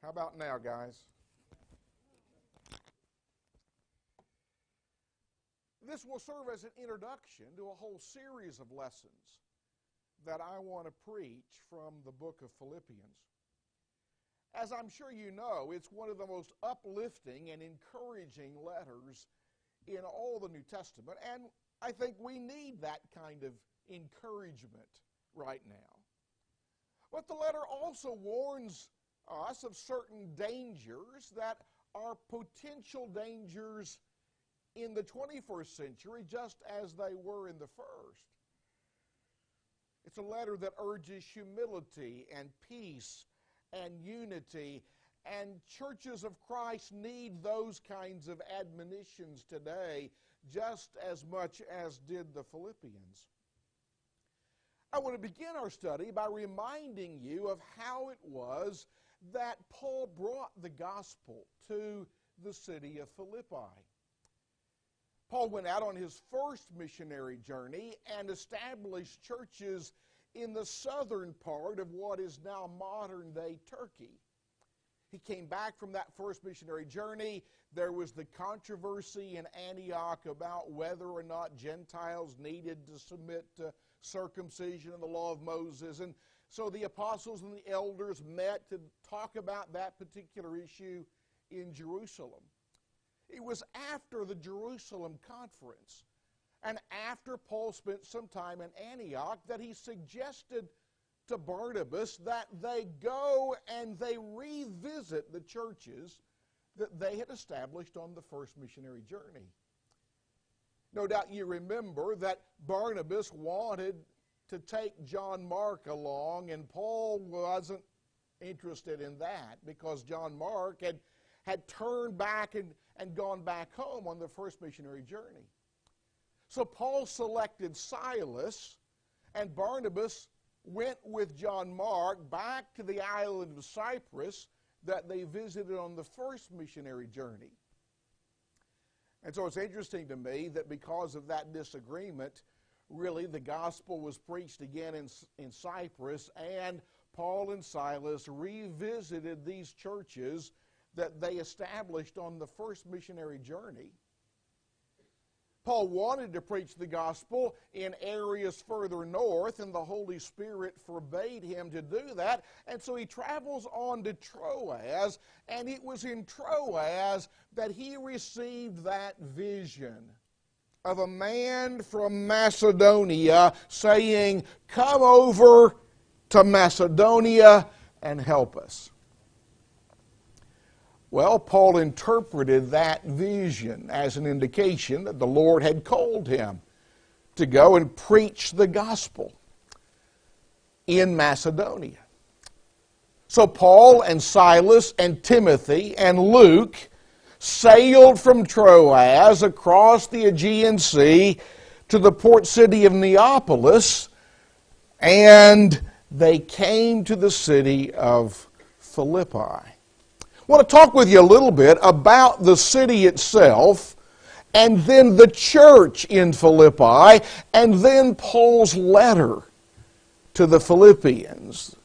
How about now, guys? This will serve as an introduction to a whole series of lessons that I want to preach from the book of Philippians. As I'm sure you know, it's one of the most uplifting and encouraging letters in all the New Testament, and I think we need that kind of encouragement right now. But the letter also warns us of certain dangers that are potential dangers in the 21st century, just as they were in the first. It's a letter that urges humility and peace and unity, and churches of Christ need those kinds of admonitions today just as much as did the Philippians. I want to begin our study by reminding you of how it was that Paul brought the gospel to the city of Philippi. Paul went out on his first missionary journey and established churches in the southern part of what is now modern-day Turkey. He came back from that first missionary journey. There was the controversy in Antioch about whether or not Gentiles needed to submit to circumcision and the law of Moses. And so the apostles and the elders met to talk about that particular issue in Jerusalem. It was after the Jerusalem conference and after Paul spent some time in Antioch that he suggested to Barnabas that they go and they revisit the churches that they had established on the first missionary journey. No doubt you remember that Barnabas wanted to take John Mark along, and Paul wasn't interested in that because John Mark had turned back and gone back home on the first missionary journey. So Paul selected Silas, and Barnabas went with John Mark back to the island of Cyprus that they visited on the first missionary journey. And so it's interesting to me that because of that disagreement, really the gospel was preached again in Cyprus, and Paul and Silas revisited these churches that they established on the first missionary journey. Paul wanted to preach the gospel in areas further north, and the Holy Spirit forbade him to do that. And so he travels on to Troas, and it was in Troas that he received that vision of a man from Macedonia saying, "Come over to Macedonia and help us." Well, Paul interpreted that vision as an indication that the Lord had called him to go and preach the gospel in Macedonia. So Paul and Silas and Timothy and Luke sailed from Troas across the Aegean Sea to the port city of Neapolis, and they came to the city of Philippi. I want to talk with you a little bit about the city itself, and then the church in Philippi, and then Paul's letter to the Philippians.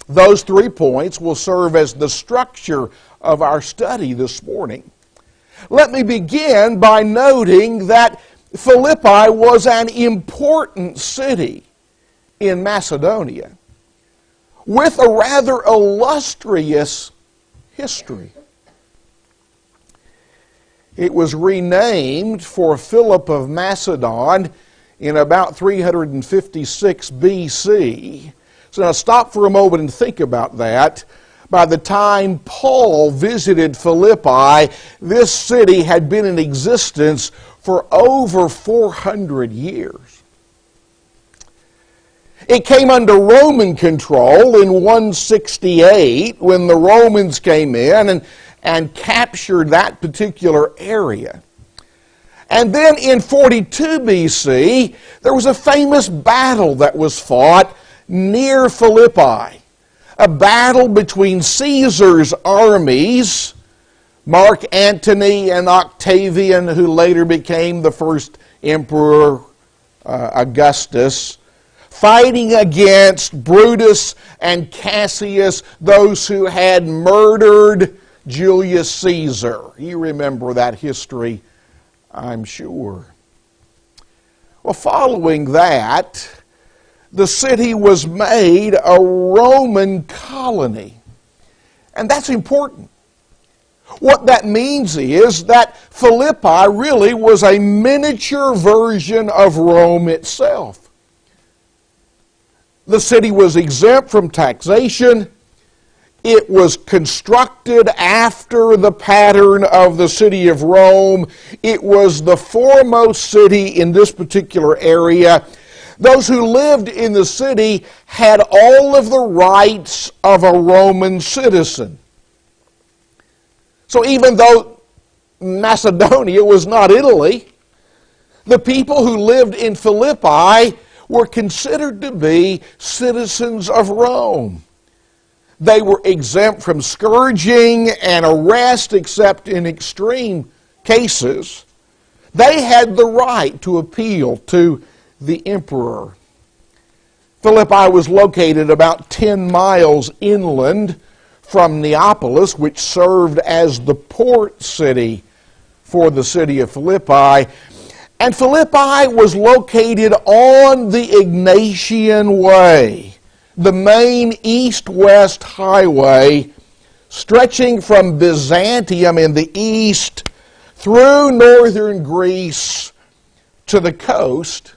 Those 3 points will serve as the structure of our study this morning. Let me begin by noting that Philippi was an important city in Macedonia with a rather illustrious history. It was renamed for Philip of Macedon in about 356 BC. So now stop for a moment and think about that. By the time Paul visited Philippi, this city had been in existence for over 400 years. It came under Roman control in 168 when the Romans came in and captured that particular area. And then in 42 BC, there was a famous battle that was fought near Philippi. A battle between Caesar's armies, Mark Antony and Octavian, who later became the first emperor, Augustus, fighting against Brutus and Cassius, those who had murdered Julius Caesar. You remember that history, I'm sure. Well, following that, the city was made a Roman colony. And that's important. What that means is that Philippi really was a miniature version of Rome itself. The city was exempt from taxation. It was constructed after the pattern of the city of Rome. It was the foremost city in this particular area. Those who lived in the city had all of the rights of a Roman citizen. So even though Macedonia was not Italy, the people who lived in Philippi were considered to be citizens of Rome. They were exempt from scourging and arrest except in extreme cases. They had the right to appeal to the emperor. Philippi was located about 10 miles inland from Neapolis, which served as the port city for the city of Philippi. And Philippi was located on the Egnatian Way, the main east-west highway stretching from Byzantium in the east through northern Greece to the coast,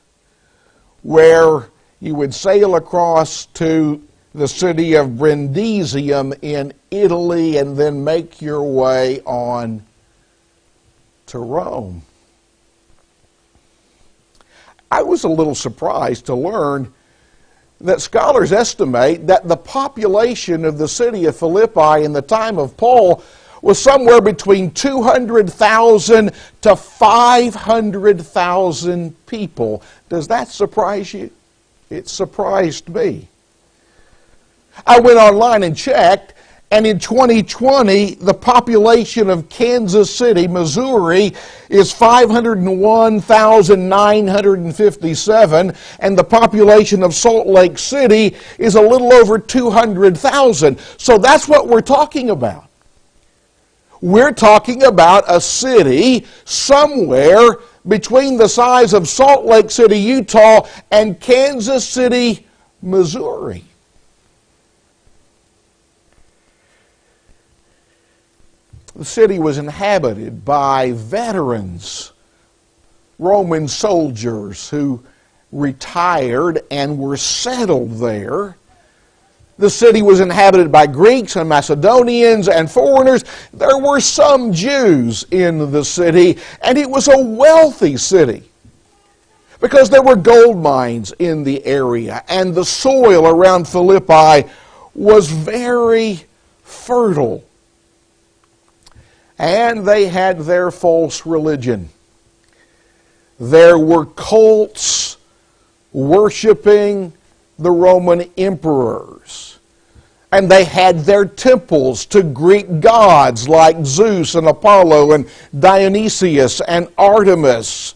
where you would sail across to the city of Brindisium in Italy and then make your way on to Rome. I was a little surprised to learn that scholars estimate that the population of the city of Philippi in the time of Paul was somewhere between 200,000 to 500,000 people. Does that surprise you? It surprised me. I went online and checked, and in 2020, the population of Kansas City, Missouri, is 501,957, and the population of Salt Lake City is a little over 200,000. So that's what we're talking about. We're talking about a city somewhere between the size of Salt Lake City, Utah, and Kansas City, Missouri. The city was inhabited by veterans, Roman soldiers who retired and were settled there. The city was inhabited by Greeks and Macedonians and foreigners. There were some Jews in the city, and it was a wealthy city because there were gold mines in the area, and the soil around Philippi was very fertile. And they had their false religion. There were cults worshiping the Roman emperors. And they had their temples to Greek gods like Zeus and Apollo and Dionysius and Artemis.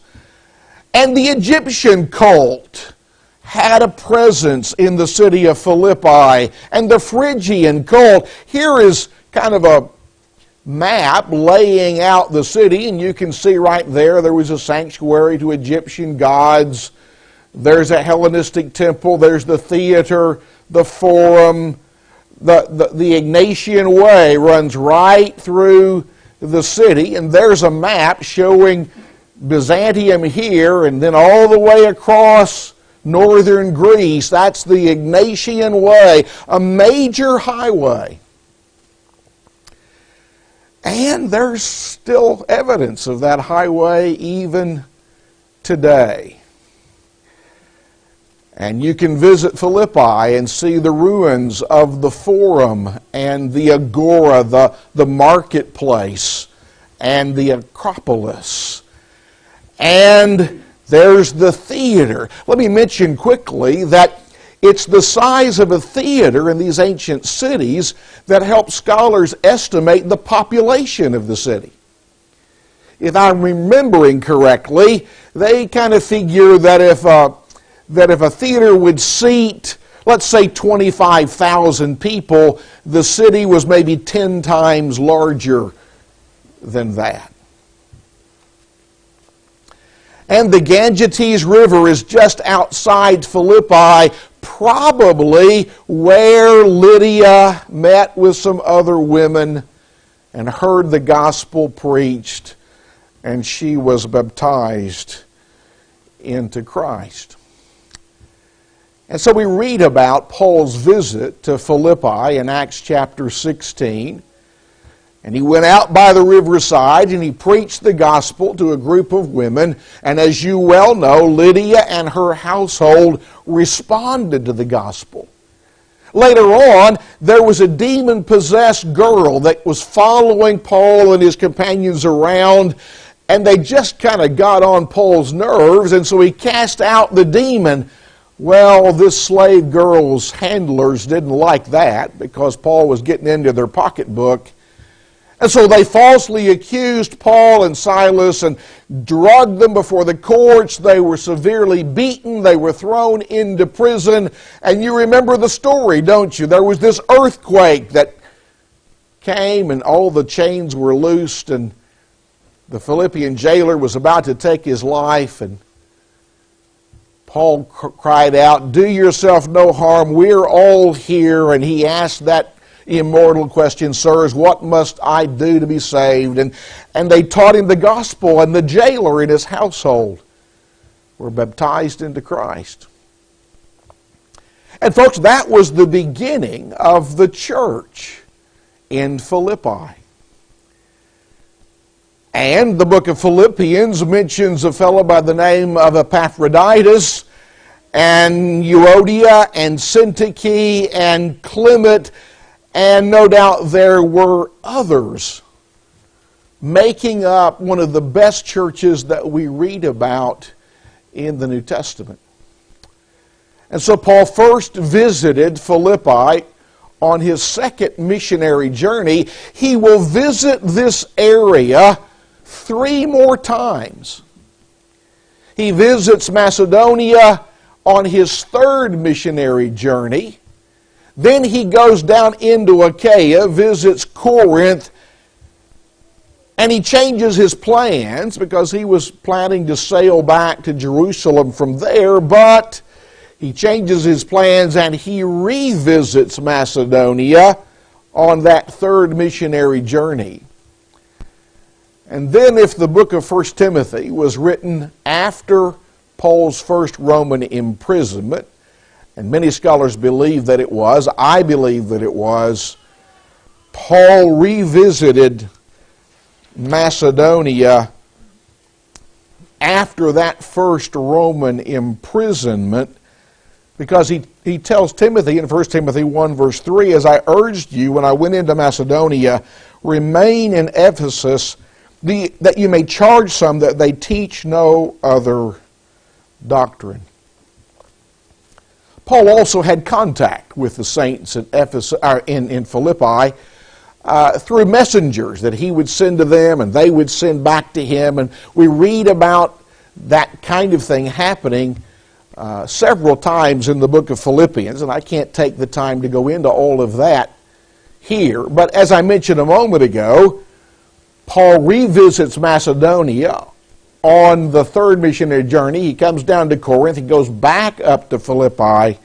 And the Egyptian cult had a presence in the city of Philippi. And the Phrygian cult. Here is kind of a map laying out the city, and you can see right there was a sanctuary to Egyptian gods. There's a Hellenistic temple. There's the theater, the forum. The Egnatian Way runs right through the city, and there's a map showing Byzantium here, and then all the way across northern Greece. That's the Egnatian Way, a major highway. And there's still evidence of that highway even today. And you can visit Philippi and see the ruins of the Forum and the Agora, the marketplace, and the Acropolis. And there's the theater. Let me mention quickly that it's the size of a theater in these ancient cities that helps scholars estimate the population of the city. If I'm remembering correctly, they kind of figure that if that if a theater would seat, let's say 25,000 people, the city was maybe 10 times larger than that. And the Ganges River is just outside Philippi, probably where Lydia met with some other women and heard the gospel preached, and she was baptized into Christ. And so we read about Paul's visit to Philippi in Acts chapter 16. And he went out by the riverside and he preached the gospel to a group of women. And as you well know, Lydia and her household responded to the gospel. Later on, there was a demon-possessed girl that was following Paul and his companions around, and they just kind of got on Paul's nerves, and so he cast out the demon. Well, this slave girl's handlers didn't like that because Paul was getting into their pocketbook. And so they falsely accused Paul and Silas and dragged them before the courts. They were severely beaten. They were thrown into prison. And you remember the story, don't you? There was this earthquake that came and all the chains were loosed and the Philippian jailer was about to take his life, and Paul cried out, "Do yourself no harm, we're all here." And he asked that immortal question, "Sirs, what must I do to be saved?" And they taught him the gospel, and the jailer and his household were baptized into Christ. And folks, that was the beginning of the church in Philippi. And the book of Philippians mentions a fellow by the name of Epaphroditus, and Euodia, and Syntyche, and Clement, and no doubt there were others making up one of the best churches that we read about in the New Testament. And so Paul first visited Philippi on his second missionary journey. He will visit this area 3 more times. He visits Macedonia on his third missionary journey. Then he goes down into Achaia, visits Corinth, and he changes his plans because he was planning to sail back to Jerusalem from there, but he changes his plans and he revisits Macedonia on that third missionary journey. And then if the book of 1 Timothy was written after Paul's first Roman imprisonment, and many scholars believe that it was, I believe that it was, Paul revisited Macedonia after that first Roman imprisonment, because he tells Timothy in 1 Timothy 1 verse 3, "As I urged you when I went into Macedonia, remain in Ephesus, that you may charge some that they teach no other doctrine." Paul also had contact with the saints in Philippi through messengers that he would send to them and they would send back to him. And we read about that kind of thing happening several times in the book of Philippians, and I can't take the time to go into all of that here. But as I mentioned a moment ago, Paul revisits Macedonia on the third missionary journey. He comes down to Corinth. He goes back up to Philippi.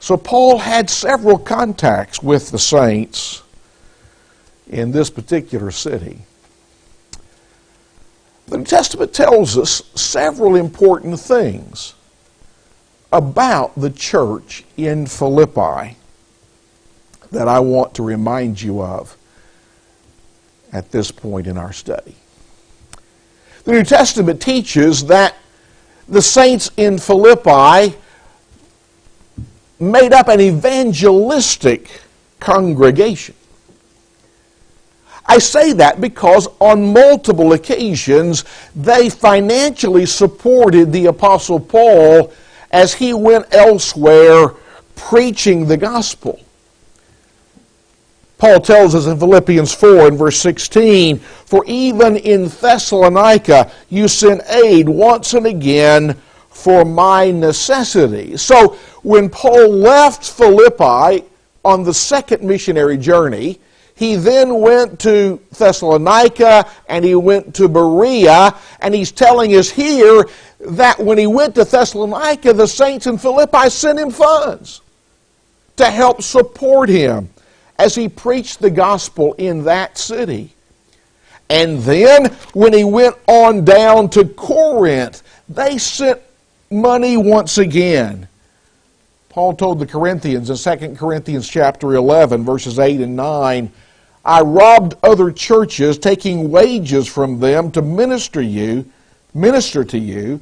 So Paul had several contacts with the saints in this particular city. The New Testament tells us several important things about the church in Philippi that I want to remind you of at this point in our study. The New Testament teaches that the saints in Philippi made up an evangelistic congregation. I say that because on multiple occasions they financially supported the Apostle Paul as he went elsewhere preaching the gospel. Paul tells us in Philippians 4 and verse 16, "For even in Thessalonica you sent aid once and again, for my necessities. So when Paul left Philippi on the second missionary journey, he then went to Thessalonica and he went to Berea, and he's telling us here that when he went to Thessalonica, the saints in Philippi sent him funds to help support him as he preached the gospel in that city. And then when he went on down to Corinth, they sent money once again. Paul told the Corinthians in 2 Corinthians chapter 11, verses 8 and 9, I robbed other churches, taking wages from them to minister to you.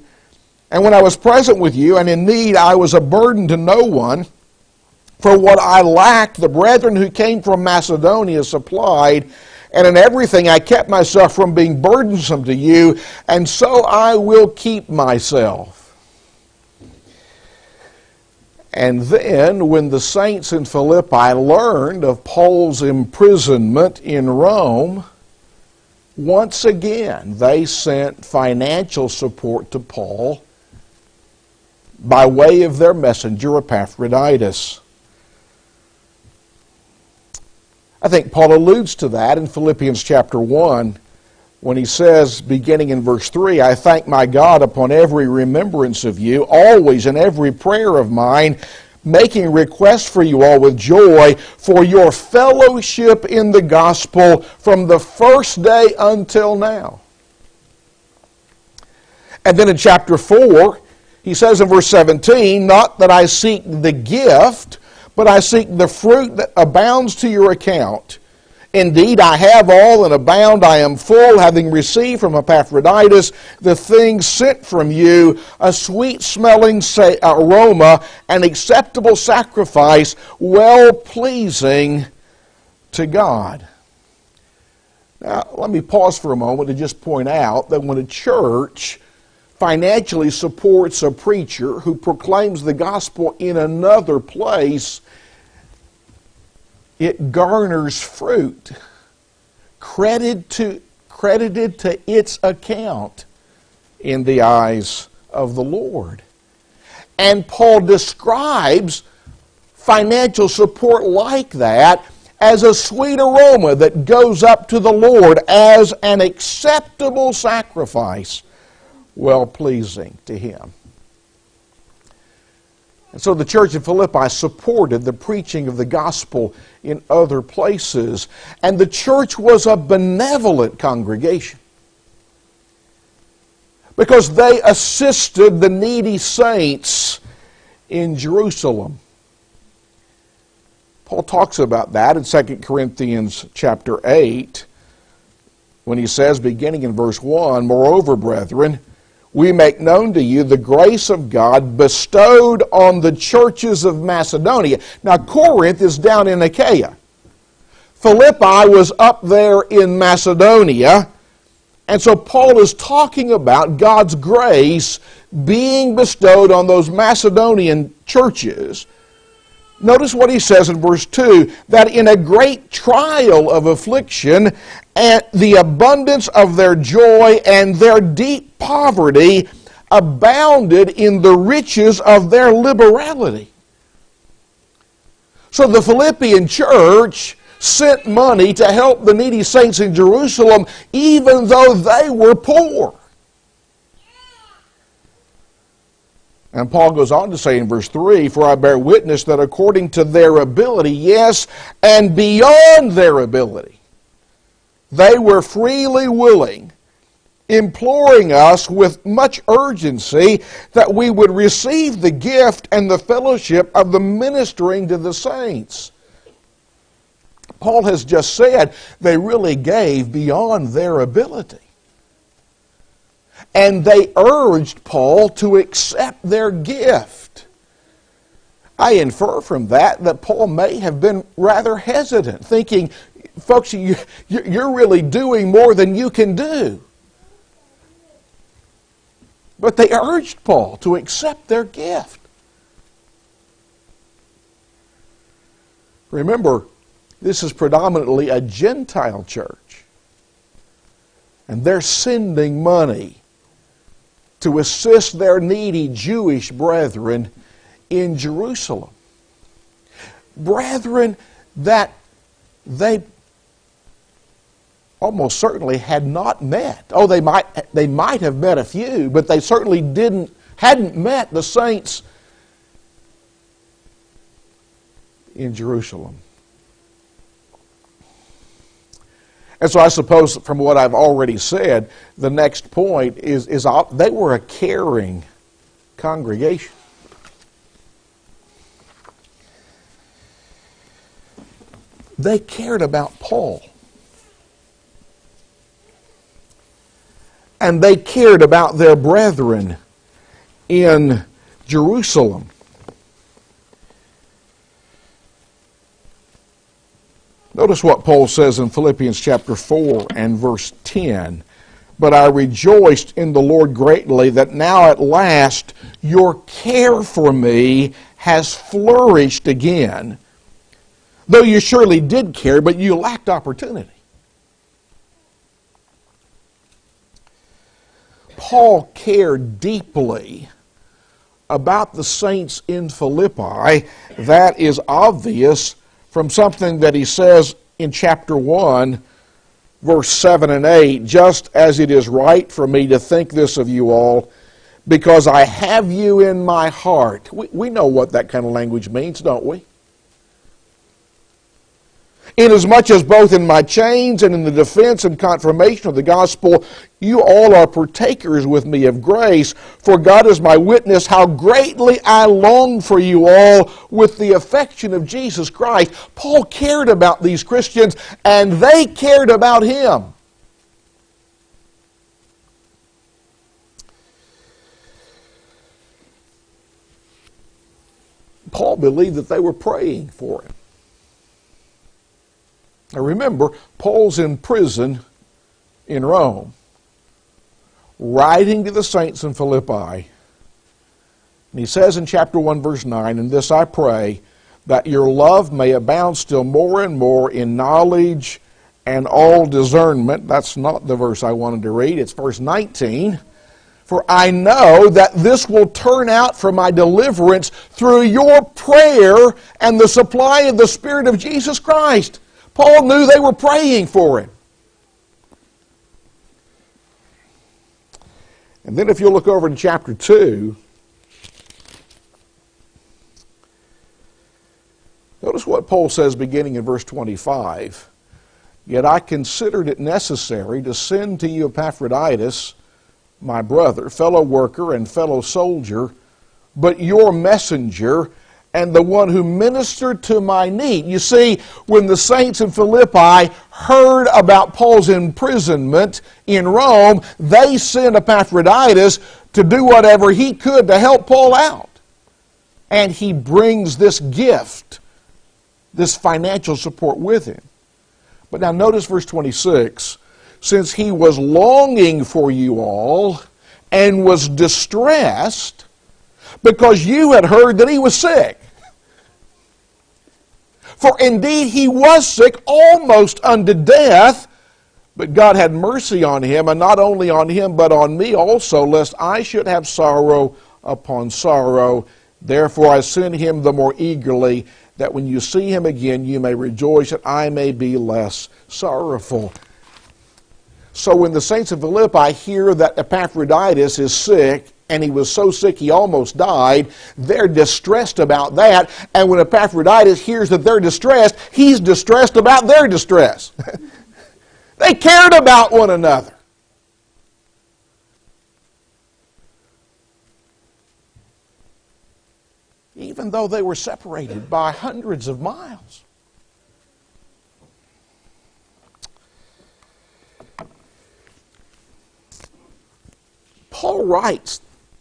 And when I was present with you and in need, I was a burden to no one. For what I lacked, the brethren who came from Macedonia supplied, and in everything I kept myself from being burdensome to you, and so I will keep myself. And then, when the saints in Philippi learned of Paul's imprisonment in Rome, once again they sent financial support to Paul by way of their messenger Epaphroditus. I think Paul alludes to that in Philippians chapter 1 when he says, beginning in verse 3, I thank my God upon every remembrance of you, always in every prayer of mine, making request for you all with joy for your fellowship in the gospel from the first day until now. And then in chapter 4, he says in verse 17, not that I seek the gift, but I seek the fruit that abounds to your account. Indeed, I have all and abound. I am full, having received from Epaphroditus the things sent from you, a sweet-smelling aroma, an acceptable sacrifice, well-pleasing to God. Now, let me pause for a moment to just point out that when a church financially supports a preacher who proclaims the gospel in another place, it garners fruit credited to its account in the eyes of the Lord. And Paul describes financial support like that as a sweet aroma that goes up to the Lord as an acceptable sacrifice, well-pleasing to Him. And so the church in Philippi supported the preaching of the gospel in other places. And the church was a benevolent congregation because they assisted the needy saints in Jerusalem. Paul talks about that in 2 Corinthians chapter 8 when he says, beginning in verse 1, moreover, brethren, we make known to you the grace of God bestowed on the churches of Macedonia. Now, Corinth is down in Achaia. Philippi was up there in Macedonia. And so Paul is talking about God's grace being bestowed on those Macedonian churches. Notice what he says in verse 2, that in a great trial of affliction, and the abundance of their joy and their deep poverty abounded in the riches of their liberality. So the Philippian church sent money to help the needy saints in Jerusalem even though they were poor. And Paul goes on to say in verse 3, for I bear witness that according to their ability, yes, and beyond their ability, they were freely willing, imploring us with much urgency that we would receive the gift and the fellowship of the ministering to the saints. Paul has just said they really gave beyond their ability. And they urged Paul to accept their gift. I infer from that Paul may have been rather hesitant, thinking, folks, you're really doing more than you can do. But they urged Paul to accept their gift. Remember, this is predominantly a Gentile church. And they're sending money to assist their needy Jewish brethren in Jerusalem. Brethren that they almost certainly had not met. Oh, they might have met a few, but they certainly hadn't met the saints in Jerusalem. And so I suppose from what I've already said, the next point is they were a caring congregation. They cared about Paul. And they cared about their brethren in Jerusalem. Notice what Paul says in Philippians chapter 4 and verse 10. But I rejoiced in the Lord greatly that now at last your care for me has flourished again. Though you surely did care, but you lacked opportunity. Paul cared deeply about the saints in Philippi. That is obvious from something that he says in chapter 1, verse 7 and 8, just as it is right for me to think this of you all, because I have you in my heart. We know what that kind of language means, don't we? Inasmuch as both in my chains and in the defense and confirmation of the gospel, you all are partakers with me of grace. For God is my witness how greatly I long for you all with the affection of Jesus Christ. Paul cared about these Christians, and they cared about him. Paul believed that they were praying for him. Now remember, Paul's in prison in Rome, writing to the saints in Philippi. And he says in chapter 1, verse 9, "In this I pray, that your love may abound still more and more in knowledge and all discernment." That's not the verse I wanted to read. It's verse 19. "For I know that this will turn out for my deliverance through your prayer and the supply of the Spirit of Jesus Christ." Paul knew they were praying for him. And then if you look over to chapter 2, notice what Paul says beginning in verse 25. "Yet I considered it necessary to send to you Epaphroditus, my brother, fellow worker and fellow soldier, but your messenger, and the one who ministered to my need." You see, when the saints in Philippi heard about Paul's imprisonment in Rome, they sent Epaphroditus to do whatever he could to help Paul out. And he brings this gift, this financial support with him. But now notice verse 26. "Since he was longing for you all and was distressed, because you had heard that he was sick. For indeed he was sick almost unto death, but God had mercy on him, and not only on him, but on me also, lest I should have sorrow upon sorrow. Therefore I send him the more eagerly, that when you see him again you may rejoice, that I may be less sorrowful." So when the saints of Philippi hear that Epaphroditus is sick, and he was so sick he almost died, they're distressed about that. And when Epaphroditus hears that they're distressed, he's distressed about their distress. They cared about one another. Even though they were separated by hundreds of miles. Paul writes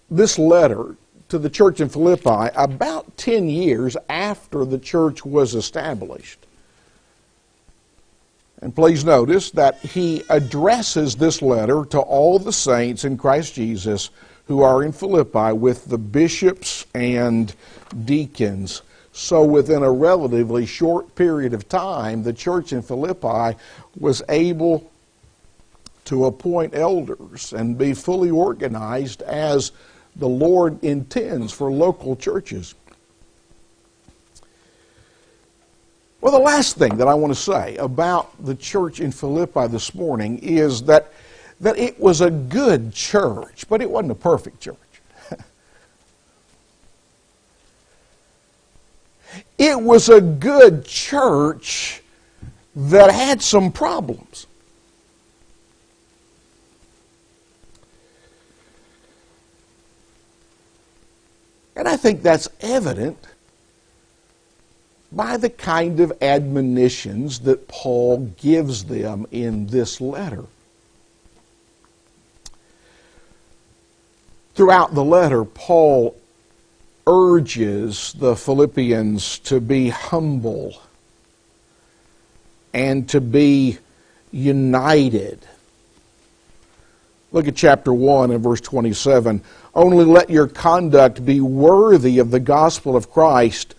this letter to the church in Philippi about 10 years after the church was established. And please notice that he addresses this letter to all the saints in Christ Jesus who are in Philippi with the bishops and deacons. So within a relatively short period of time, the church in Philippi was able to appoint elders and be fully organized as the Lord intends for local churches. Well, the last thing that I want to say about the church in Philippi this morning is that it was a good church, but it wasn't a perfect church. It was a good church that had some problems. And I think that's evident by the kind of admonitions that Paul gives them in this letter. Throughout the letter, Paul urges the Philippians to be humble and to be united. Look at chapter 1 and verse 27. Only let your conduct be worthy of the gospel of Christ,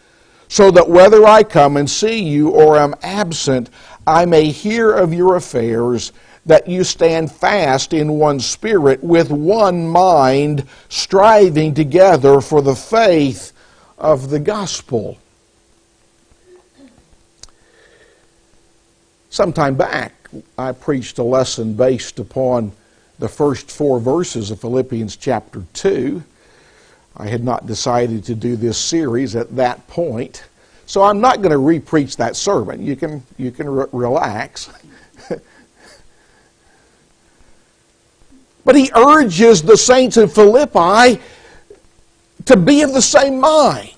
so that whether I come and see you or am absent, I may hear of your affairs, that you stand fast in one spirit, with one mind, striving together for the faith of the gospel. Some time back, I preached a lesson based upon the first 4 verses of Philippians chapter 2. I had not decided to do this series at that point, so I'm not going to re-preach that sermon. You can relax. But he urges the saints in Philippi to be of the same mind,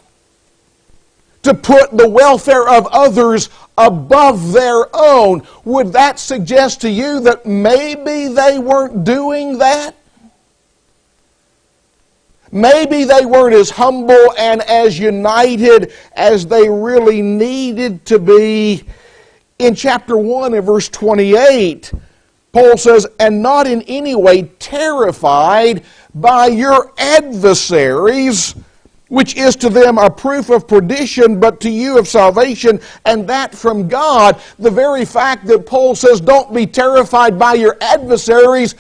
to put the welfare of others above their own. Would that suggest to you that maybe they weren't doing that? Maybe they weren't as humble and as united as they really needed to be. In chapter 1 and verse 28, Paul says, and not in any way terrified by your adversaries, which is to them a proof of perdition, but to you of salvation, and that from God. The very fact that Paul says, don't be terrified by your adversaries,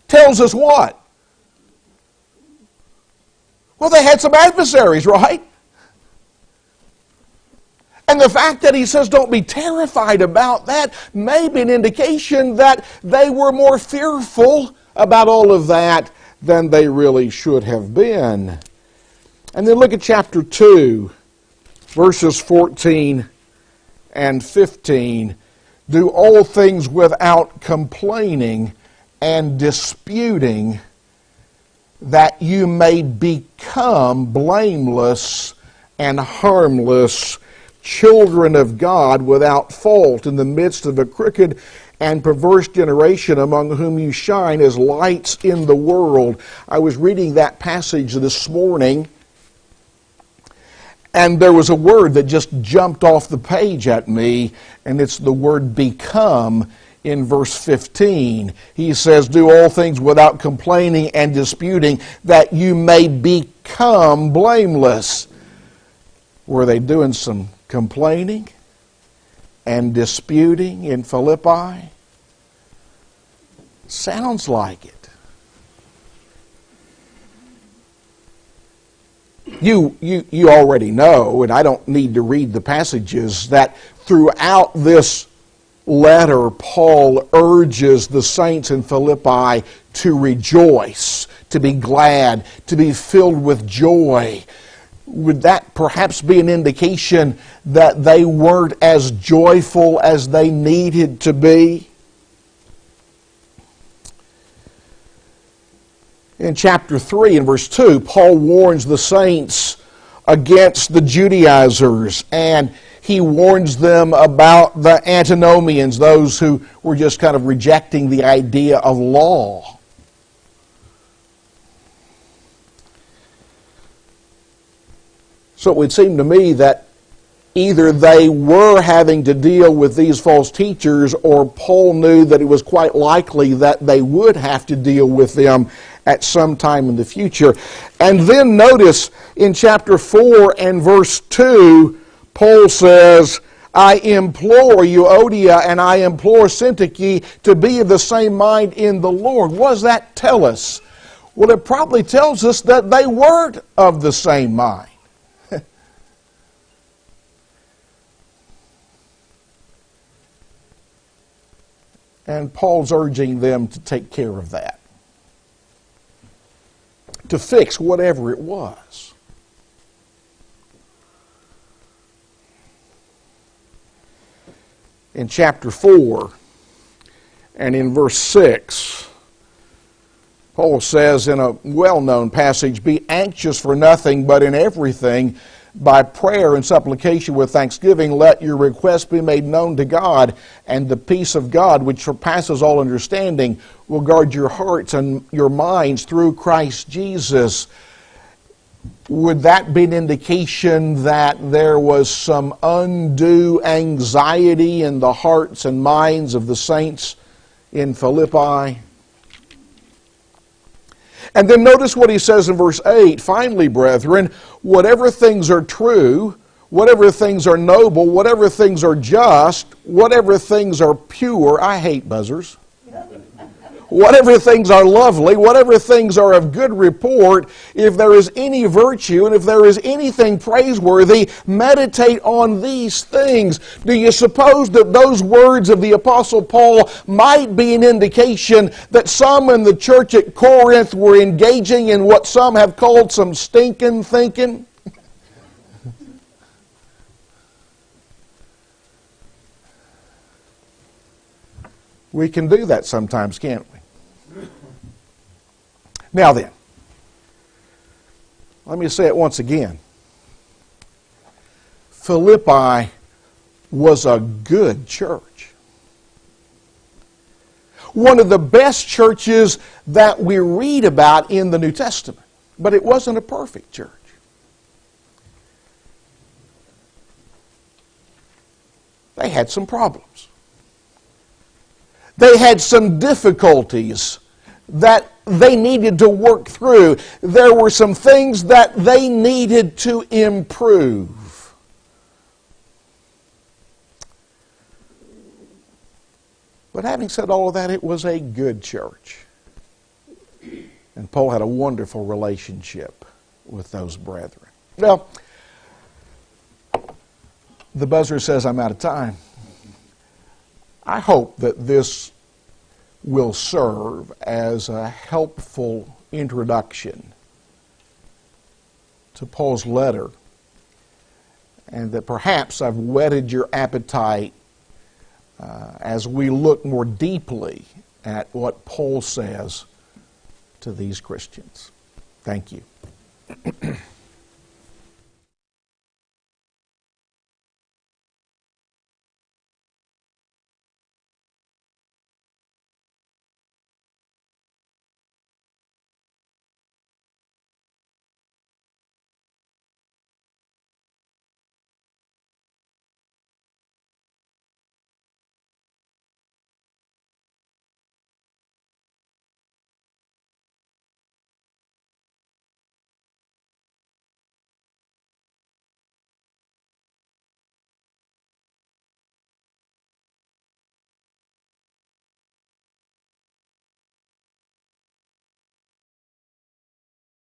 tells us what? Well, they had some adversaries, right? And the fact that he says don't be terrified about that may be an indication that they were more fearful about all of that than they really should have been. And then look at chapter 2, verses 14 and 15. Do all things without complaining and disputing, that you may become blameless and harmless, children of God without fault in the midst of a crooked and perverse generation, among whom you shine as lights in the world. I was reading that passage this morning, and there was a word that just jumped off the page at me, and it's the word become in verse 15. He says, do all things without complaining and disputing, that you may become blameless. Were they doing some complaining and disputing in Philippi? Sounds like it. You already know, and I don't need to read the passages, that throughout this letter, Paul urges the saints in Philippi to rejoice, to be glad, to be filled with joy. Would that perhaps be an indication that they weren't as joyful as they needed to be? In chapter 3 and verse 2, Paul warns the saints against the Judaizers, and he warns them about the antinomians, those who were just kind of rejecting the idea of law. So it would seem to me that either they were having to deal with these false teachers, or Paul knew that it was quite likely that they would have to deal with them at some time in the future. And then notice in chapter 4 and verse 2, Paul says, I implore Euodia and I implore Syntyche to be of the same mind in the Lord. What does that tell us? Well, it probably tells us that they weren't of the same mind. And Paul's urging them to take care of that, to fix whatever it was. In chapter 4 and in verse 6, Paul says in a well-known passage, "Be anxious for nothing, but in everything, by prayer and supplication with thanksgiving, let your requests be made known to God, and the peace of God, which surpasses all understanding, will guard your hearts and your minds through Christ Jesus." Would that be an indication that there was some undue anxiety in the hearts and minds of the saints in Philippi? And then notice what he says in verse 8, "Finally, brethren, whatever things are true, whatever things are noble, whatever things are just, whatever things are pure," I hate buzzers, "whatever things are lovely, whatever things are of good report, if there is any virtue and if there is anything praiseworthy, meditate on these things." Do you suppose that those words of the Apostle Paul might be an indication that some in the church at Corinth were engaging in what some have called some stinking thinking? We can do that sometimes, can't we? Now then, let me say it once again. Philippi was a good church. One of the best churches that we read about in the New Testament. But it wasn't a perfect church. They had some problems. They had some difficulties that they needed to work through. There were some things that they needed to improve. But having said all of that, it was a good church. And Paul had a wonderful relationship with those brethren. Well, the buzzer says I'm out of time. I hope that this will serve as a helpful introduction to Paul's letter, and that perhaps I've whetted your appetite as we look more deeply at what Paul says to these Christians. Thank you.